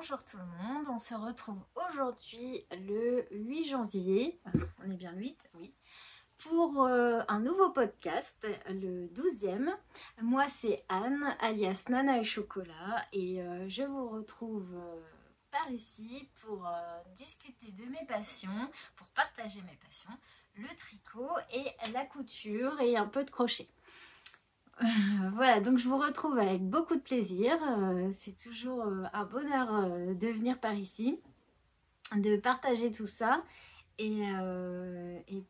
Bonjour tout le monde, on se retrouve aujourd'hui le 8 janvier, on est bien le 8, oui, pour un nouveau podcast, le 12e. Moi c'est Anne, alias Nana et Chocolat, et je vous retrouve par ici pour discuter de mes passions, pour partager mes passions, le tricot et la couture et un peu de crochet. Voilà, donc je vous retrouve avec beaucoup de plaisir. C'est toujours un bonheur de venir par ici, de partager tout ça et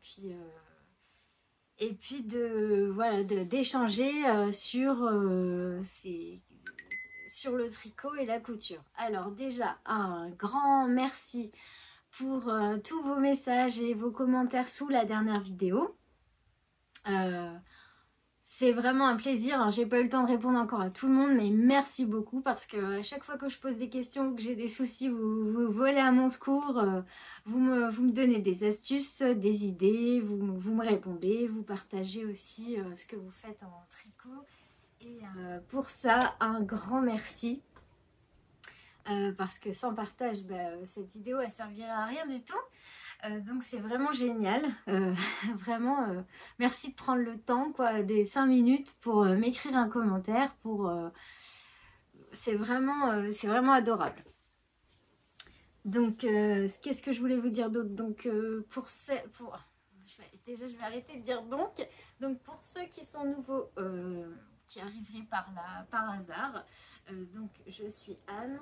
puis d'échanger sur le tricot et la couture. Alors déjà, un grand merci pour tous vos messages et vos commentaires sous la dernière vidéo. C'est vraiment un plaisir, hein. J'ai pas eu le temps de répondre encore à tout le monde, mais merci beaucoup parce que à chaque fois que je pose des questions ou que j'ai des soucis, vous volez à mon secours, vous me donnez des astuces, des idées, vous me répondez, vous partagez aussi ce que vous faites en tricot. Et pour ça, un grand merci. Parce que sans partage, cette vidéo elle servirait à rien du tout. Donc c'est vraiment génial, vraiment merci de prendre le temps des 5 minutes pour m'écrire un commentaire, c'est vraiment adorable. Donc qu'est-ce que je voulais vous dire d'autre? Donc déjà je vais arrêter de dire donc pour ceux qui sont nouveaux, qui arriveraient par hasard, donc je suis Anne.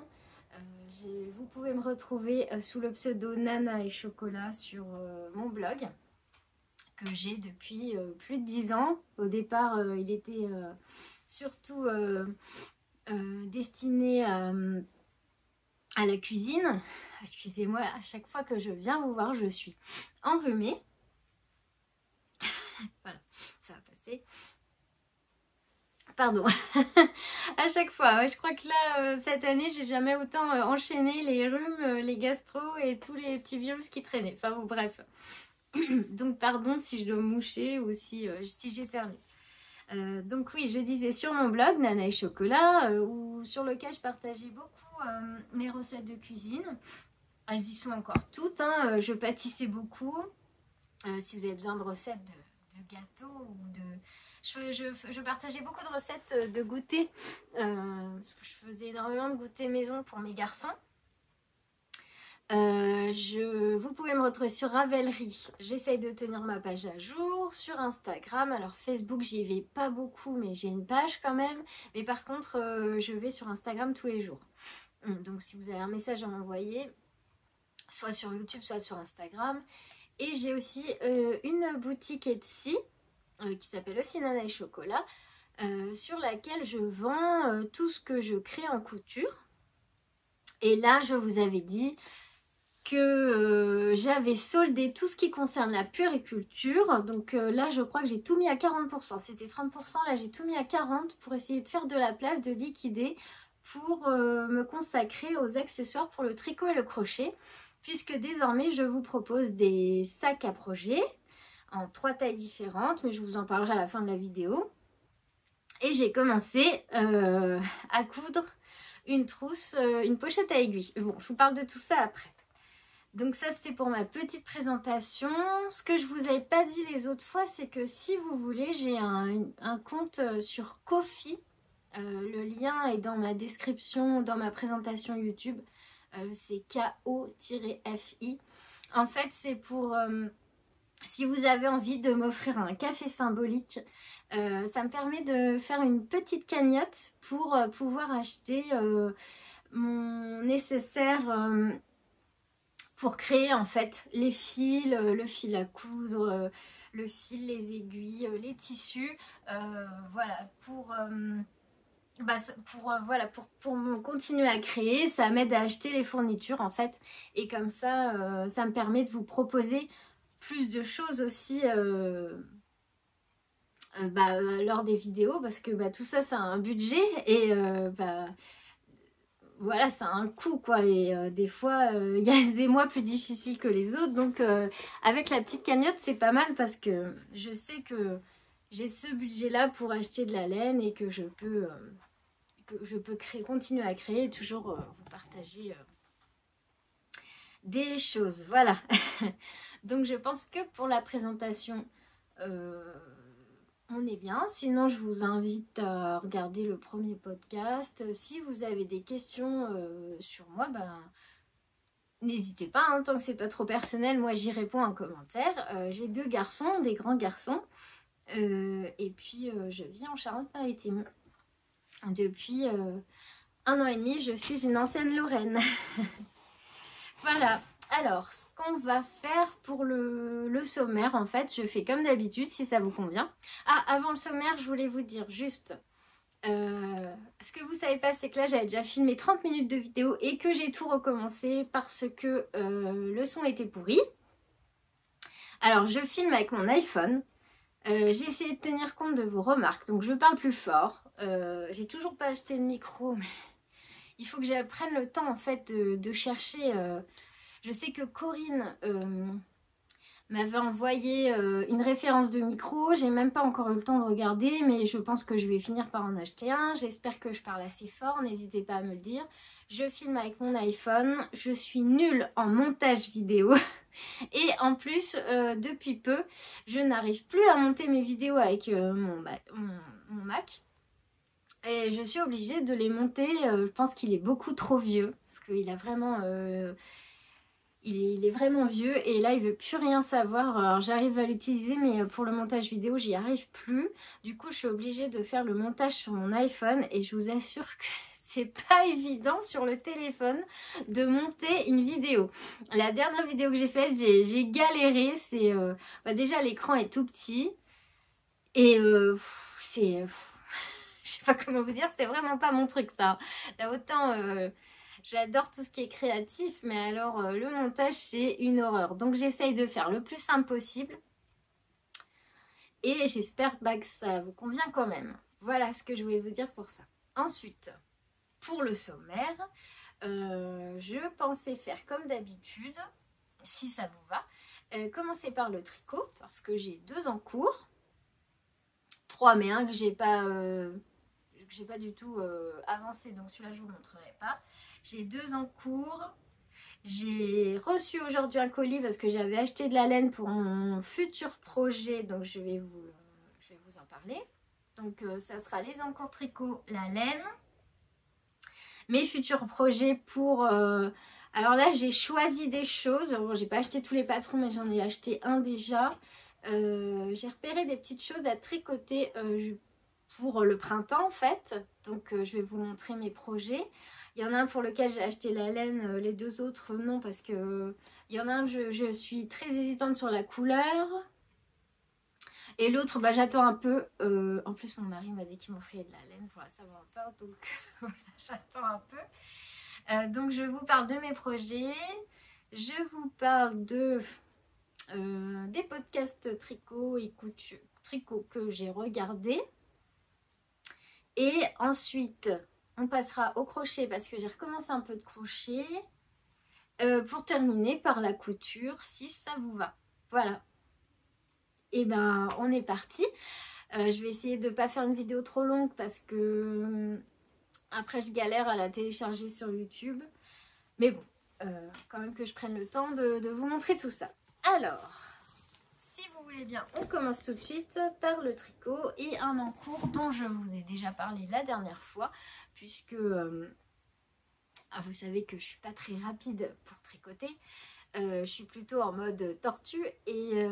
Vous pouvez me retrouver sous le pseudo Nana et Chocolat sur mon blog que j'ai depuis plus de 10 ans. Au départ, il était surtout destiné à la cuisine. Excusez-moi, à chaque fois que je viens vous voir, je suis enrhumée. Voilà, ça va passer. Pardon, à chaque fois, je crois que là, cette année, j'ai jamais autant enchaîné les rhumes, les gastro et tous les petits virus qui traînaient. Enfin bon, bref. Donc pardon si je dois moucher ou si j'éternue. Donc oui, je disais sur mon blog, Nana et Chocolat, sur lequel je partageais beaucoup mes recettes de cuisine. Elles y sont encore toutes, hein. Je pâtissais beaucoup. Si vous avez besoin de recettes de gâteaux ou de... Je partageais beaucoup de recettes de goûter, parce que je faisais énormément de goûter maison pour mes garçons. Vous pouvez me retrouver sur Ravelry, j'essaye de tenir ma page à jour, sur Instagram, alors Facebook j'y vais pas beaucoup mais j'ai une page quand même, mais par contre je vais sur Instagram tous les jours. Donc si vous avez un message à m'envoyer, soit sur YouTube, soit sur Instagram. Et j'ai aussi une boutique Etsy, qui s'appelle aussi Nana et Chocolat, sur laquelle je vends tout ce que je crée en couture. Et là, je vous avais dit que j'avais soldé tout ce qui concerne la puériculture. Donc là, je crois que j'ai tout mis à 40%. C'était 30%, là j'ai tout mis à 40% pour essayer de faire de la place, de liquider, pour me consacrer aux accessoires pour le tricot et le crochet. Puisque désormais, je vous propose des sacs à projet en 3 tailles différentes, mais je vous en parlerai à la fin de la vidéo. Et j'ai commencé à coudre une trousse, une pochette à aiguilles. Bon, je vous parle de tout ça après. Donc ça, c'était pour ma petite présentation. Ce que je vous avais pas dit les autres fois, c'est que si vous voulez, j'ai un compte sur Ko-fi. Le lien est dans ma description, dans ma présentation YouTube. C'est Ko-fi. En fait, c'est pour... si vous avez envie de m'offrir un café symbolique, ça me permet de faire une petite cagnotte pour pouvoir acheter mon nécessaire pour créer en fait les fils, le fil à coudre, le fil, les aiguilles, les tissus, voilà, pour continuer à créer. Ça m'aide à acheter les fournitures en fait, et comme ça, ça me permet de vous proposer plus de choses aussi lors des vidéos, parce que tout ça, ça a un budget et voilà, ça a un coût quoi, et des fois il y a des mois plus difficiles que les autres, donc avec la petite cagnotte c'est pas mal, parce que je sais que j'ai ce budget là pour acheter de la laine et que je peux je peux continuer à créer et toujours vous partager des choses. Voilà. Donc je pense que pour la présentation, on est bien. Sinon, je vous invite à regarder le premier podcast. Si vous avez des questions sur moi, ben, n'hésitez pas, hein, tant que c'est pas trop personnel, moi j'y réponds en commentaire. J'ai 2 garçons, des grands garçons. Et puis je vis en Charente-Maritime. Depuis 1 an et demi, je suis une ancienne Lorraine. Voilà. Alors, ce qu'on va faire pour le sommaire, en fait, je fais comme d'habitude, si ça vous convient. Ah, avant le sommaire, je voulais vous dire juste... ce que vous savez pas, c'est que là, j'avais déjà filmé 30 minutes de vidéo et que j'ai tout recommencé parce que le son était pourri. Alors, je filme avec mon iPhone. J'ai essayé de tenir compte de vos remarques, donc je parle plus fort. J'ai toujours pas acheté de micro, mais il faut que j'apprenne le temps, en fait, de chercher... Je sais que Corinne m'avait envoyé une référence de micro. J'ai même pas encore eu le temps de regarder, mais je pense que je vais finir par en acheter un. J'espère que je parle assez fort, n'hésitez pas à me le dire. Je filme avec mon iPhone. Je suis nulle en montage vidéo. Et en plus, depuis peu, je n'arrive plus à monter mes vidéos avec mon Mac. Et je suis obligée de les monter. Je pense qu'il est beaucoup trop vieux. Parce qu'il a vraiment... il est vraiment vieux et là il veut plus rien savoir. Alors j'arrive à l'utiliser mais pour le montage vidéo j'y arrive plus. Du coup je suis obligée de faire le montage sur mon iPhone et je vous assure que c'est pas évident sur le téléphone de monter une vidéo. La dernière vidéo que j'ai faite, j'ai galéré. C'est déjà l'écran est tout petit et c'est... je sais pas comment vous dire, c'est vraiment pas mon truc ça. Là autant... j'adore tout ce qui est créatif, mais alors le montage, c'est une horreur. Donc j'essaye de faire le plus simple possible. Et j'espère que ça vous convient quand même. Voilà ce que je voulais vous dire pour ça. Ensuite, pour le sommaire, je pensais faire comme d'habitude, si ça vous va. Commencer par le tricot, parce que j'ai 2 en cours. 3, mais un que j'ai pas du tout avancé, donc celui-là je vous montrerai pas. J'ai 2 en cours. J'ai reçu aujourd'hui un colis parce que j'avais acheté de la laine pour mon futur projet, donc je vais vous en parler. Donc ça sera les encours tricot, la laine. Mes futurs projets pour... alors là j'ai choisi des choses. Bon, j'ai pas acheté tous les patrons mais j'en ai acheté un déjà. J'ai repéré des petites choses à tricoter pour le printemps en fait. Donc je vais vous montrer mes projets. Il y en a un pour lequel j'ai acheté la laine, les 2 autres non parce que il y en a un je suis très hésitante sur la couleur. Et l'autre j'attends un peu. En plus mon mari m'a dit qu'il m'offrait de la laine pour la Saint-Valentin, donc voilà, j'attends un peu. Donc je vous parle de mes projets. Je vous parle de des podcasts tricot et couture, tricot que j'ai regardé. Et ensuite, on passera au crochet parce que j'ai recommencé un peu de crochet. Pour terminer par la couture, si ça vous va. Voilà. Et ben, on est parti. Je vais essayer de ne pas faire une vidéo trop longue parce que après, je galère à la télécharger sur YouTube. Mais bon, quand même que je prenne le temps de vous montrer tout ça. Alors... si vous voulez bien, on commence tout de suite par le tricot et un encours dont je vous ai déjà parlé la dernière fois, puisque vous savez que je suis pas très rapide pour tricoter. Je suis plutôt en mode tortue et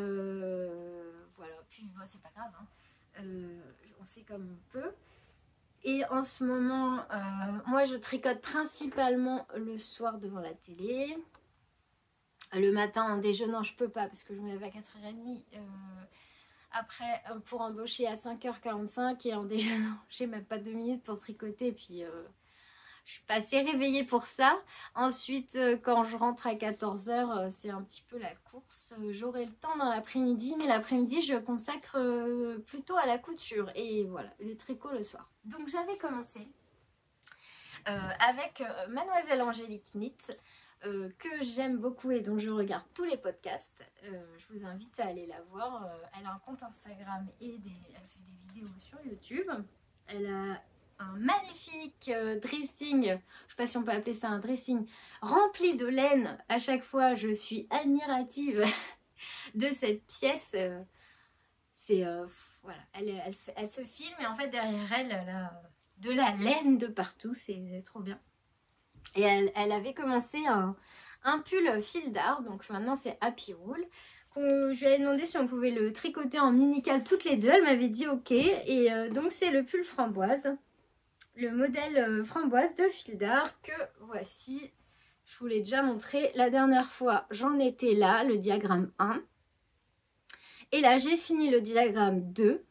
voilà, puis c'est pas grave, hein. On fait comme on peut. Et en ce moment, moi je tricote principalement le soir devant la télé. Le matin en déjeunant je peux pas parce que je me lève à 4h30 après pour embaucher à 5h45 et en déjeunant j'ai même pas 2 minutes pour tricoter et puis je suis pas assez réveillée pour ça. Ensuite quand je rentre à 14h c'est un petit peu la course. J'aurai le temps dans l'après-midi mais l'après-midi je consacre plutôt à la couture et voilà, le tricot le soir. Donc j'avais commencé avec Mademoiselle Angélique Knit. Que j'aime beaucoup et dont je regarde tous les podcasts. Je vous invite à aller la voir. Elle a un compte Instagram et elle fait des vidéos sur YouTube. Elle a un magnifique dressing, je ne sais pas si on peut appeler ça un dressing, rempli de laine. À chaque fois, je suis admirative de cette pièce. C'est voilà, elle se filme et en fait derrière elle, elle a de la laine de partout, c'est trop bien. Et elle avait commencé un pull fil d'art, donc maintenant c'est Happy Wool. Je lui avais demandé si on pouvait le tricoter en mini-cale toutes les deux, elle m'avait dit ok. Et donc c'est le pull framboise, le modèle framboise de fil d'art que voici. Je vous l'ai déjà montré la dernière fois, j'en étais là, le diagramme 1. Et là j'ai fini le diagramme 2.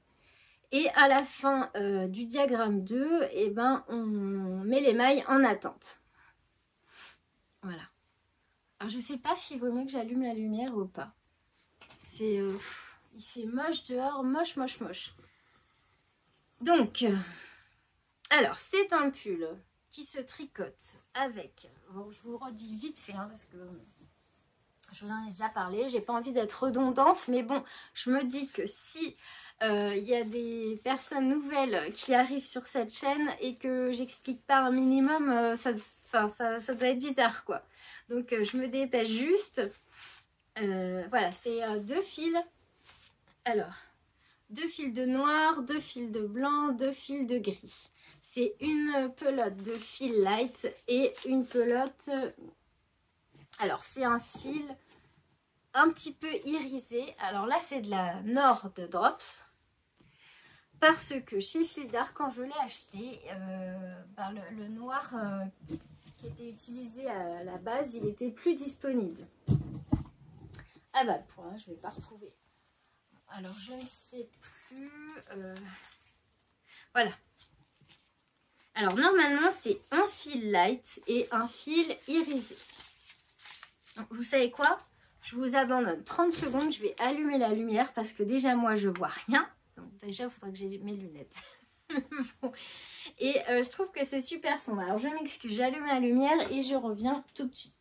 Et à la fin du diagramme 2, eh ben, on met les mailles en attente. Voilà. Alors je sais pas s'il vaut mieux que j'allume la lumière ou pas. C'est il fait moche dehors, moche, moche, moche. Donc, alors c'est un pull qui se tricote avec, bon, je vous redis vite fait hein, parce que je vous en ai déjà parlé, j'ai pas envie d'être redondante, mais bon, je me dis que si il y a des personnes nouvelles qui arrivent sur cette chaîne et que j'explique pas un minimum, ça doit être bizarre quoi. Donc je me dépêche juste. Voilà, c'est 2 fils. Alors, 2 fils de noir, 2 fils de blanc, 2 fils de gris. C'est une pelote de fil light et une pelote... Alors, c'est un fil un petit peu irisé. Alors là, c'est de la Nord de Drops. Parce que chez Fil d'Art, quand je l'ai acheté, le noir qui était utilisé à la base, il était plus disponible. Ah bah, point, je vais pas retrouver. Alors, je ne sais plus. Voilà. Alors, normalement, c'est un fil light et un fil irisé. Donc, vous savez quoi? Je vous abandonne 30 secondes. Je vais allumer la lumière parce que déjà, moi, je vois rien. Donc, déjà, il faudra que j'ai mes lunettes. Bon. Et je trouve que c'est super sombre. Alors, je m'excuse. J'allume la lumière et je reviens tout de suite.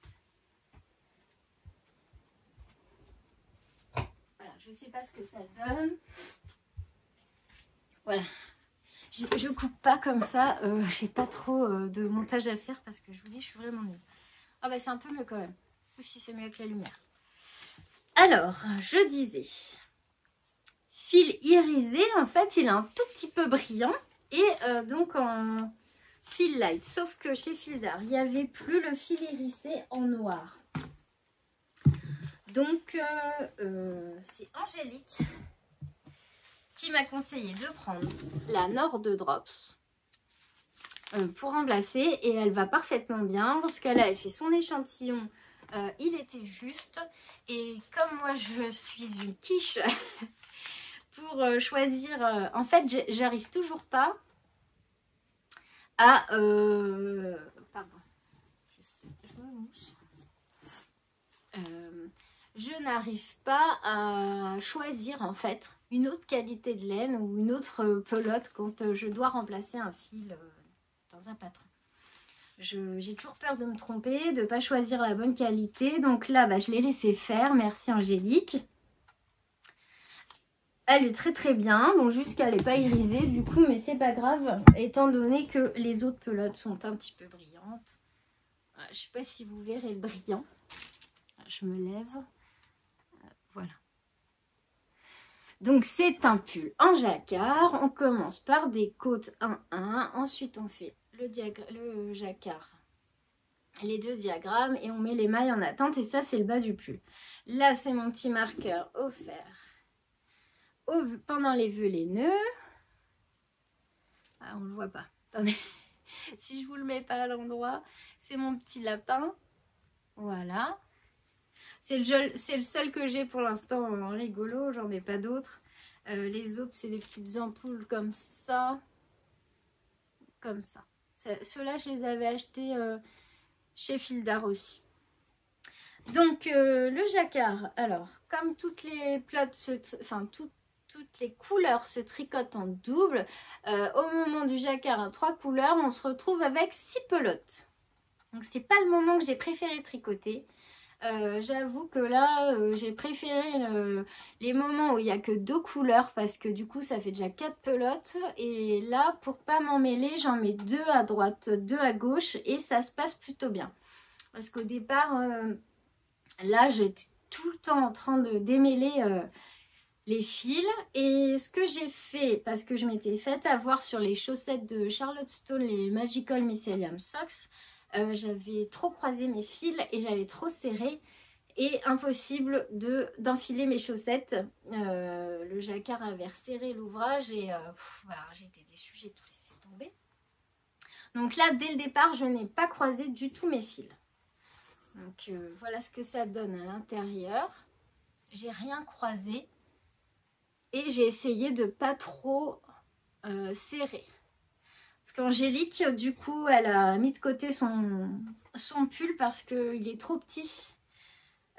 Je ne sais pas ce que ça donne. Voilà. Je coupe pas comme ça. J'ai pas trop de montage à faire parce que je vous dis, je suis vraiment nulle. Ah bah c'est un peu mieux quand même. Ou si c'est mieux avec la lumière. Alors, je disais. Fil irisé, en fait, il est un tout petit peu brillant. Et donc en fil light. Sauf que chez Fil d'Art, il n'y avait plus le fil irisé en noir. Donc, c'est Angélique qui m'a conseillé de prendre la Nord de Drops pour remplacer. Et elle va parfaitement bien parce qu'elle avait fait son échantillon. Il était juste. Et comme moi, je suis une quiche pour choisir... en fait, j'arrive toujours pas à... pardon. Juste, je me mouche. Je n'arrive pas à choisir en fait une autre qualité de laine ou une autre pelote quand je dois remplacer un fil dans un patron. J'ai toujours peur de me tromper, de ne pas choisir la bonne qualité. Donc là, bah, je l'ai laissé faire. Merci Angélique. Elle est très très bien. Bon, juste qu'elle n'est pas irisée du coup, mais c'est pas grave. Étant donné que les autres pelotes sont un petit peu brillantes. Je ne sais pas si vous verrez le brillant. Je me lève. Voilà. Donc c'est un pull en jacquard. On commence par des côtes 1-1. Ensuite on fait le jacquard, les 2 diagrammes et on met les mailles en attente. Et ça c'est le bas du pull. Là c'est mon petit marqueur offert pendant les vœux les nœuds. Ah, on le voit pas. Attendez. Si je vous le mets pas à l'endroit, c'est mon petit lapin. Voilà. C'est le seul que j'ai pour l'instant en rigolo, j'en ai pas d'autres. Les autres, c'est des petites ampoules comme ça. Comme ça. Ceux-là, je les avais achetés chez Fil d'Art aussi. Donc, le jacquard, alors, comme toutes les plots, toutes les couleurs se tricotent en double, au moment du jacquard à 3 couleurs, on se retrouve avec 6 pelotes. Donc, c'est pas le moment que j'ai préféré tricoter. J'avoue que là, j'ai préféré les moments où il n'y a que 2 couleurs parce que du coup, ça fait déjà 4 pelotes. Et là, pour pas m'en mêler, j'en mets 2 à droite, 2 à gauche et ça se passe plutôt bien. Parce qu'au départ, là, j'étais tout le temps en train de démêler les fils. Et ce que j'ai fait, parce que je m'étais faite avoir sur les chaussettes de Charlotte Stone, les Magical Mycelium Socks, j'avais trop croisé mes fils et j'avais trop serré et impossible d'enfiler mes chaussettes. Le jacquard avait resserré l'ouvrage et voilà, j'étais déçue, j'ai tout laissé tomber. Donc là, dès le départ, je n'ai pas croisé du tout mes fils. Donc voilà ce que ça donne à l'intérieur. J'ai rien croisé et j'ai essayé de pas trop serrer. Parce qu'Angélique, du coup, elle a mis de côté son pull parce qu'il est trop petit.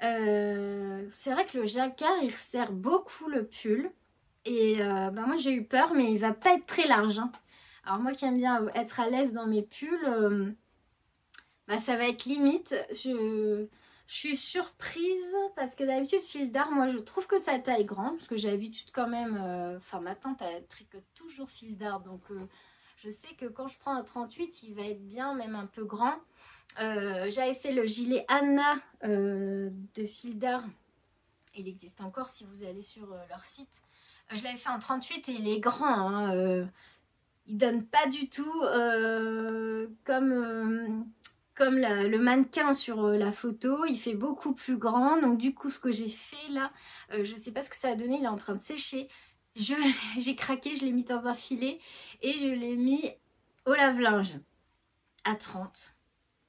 C'est vrai que le jacquard, il resserre beaucoup le pull. Et moi, j'ai eu peur, mais il va pas être très large. Hein. Alors moi qui aime bien être à l'aise dans mes pulls, ça va être limite. Je suis surprise parce que d'habitude, fil d'art, moi, je trouve que sa taille grande. Parce que j'ai l'habitude quand même... ma tante, elle tricote toujours fil d'art, donc... je sais que quand je prends un 38, il va être bien, même un peu grand. J'avais fait le gilet Anna de fil d'art. Il existe encore si vous allez sur leur site. Je l'avais fait en 38 et il est grand. Hein, il donne pas du tout comme le mannequin sur la photo. Il fait beaucoup plus grand. Donc du coup, ce que j'ai fait là, je sais pas ce que ça a donné. Il est en train de sécher. J'ai craqué, je l'ai mis dans un filet et je l'ai mis au lave-linge à 30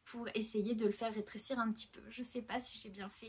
pour essayer de le faire rétrécir un petit peu. Je sais pas si j'ai bien fait.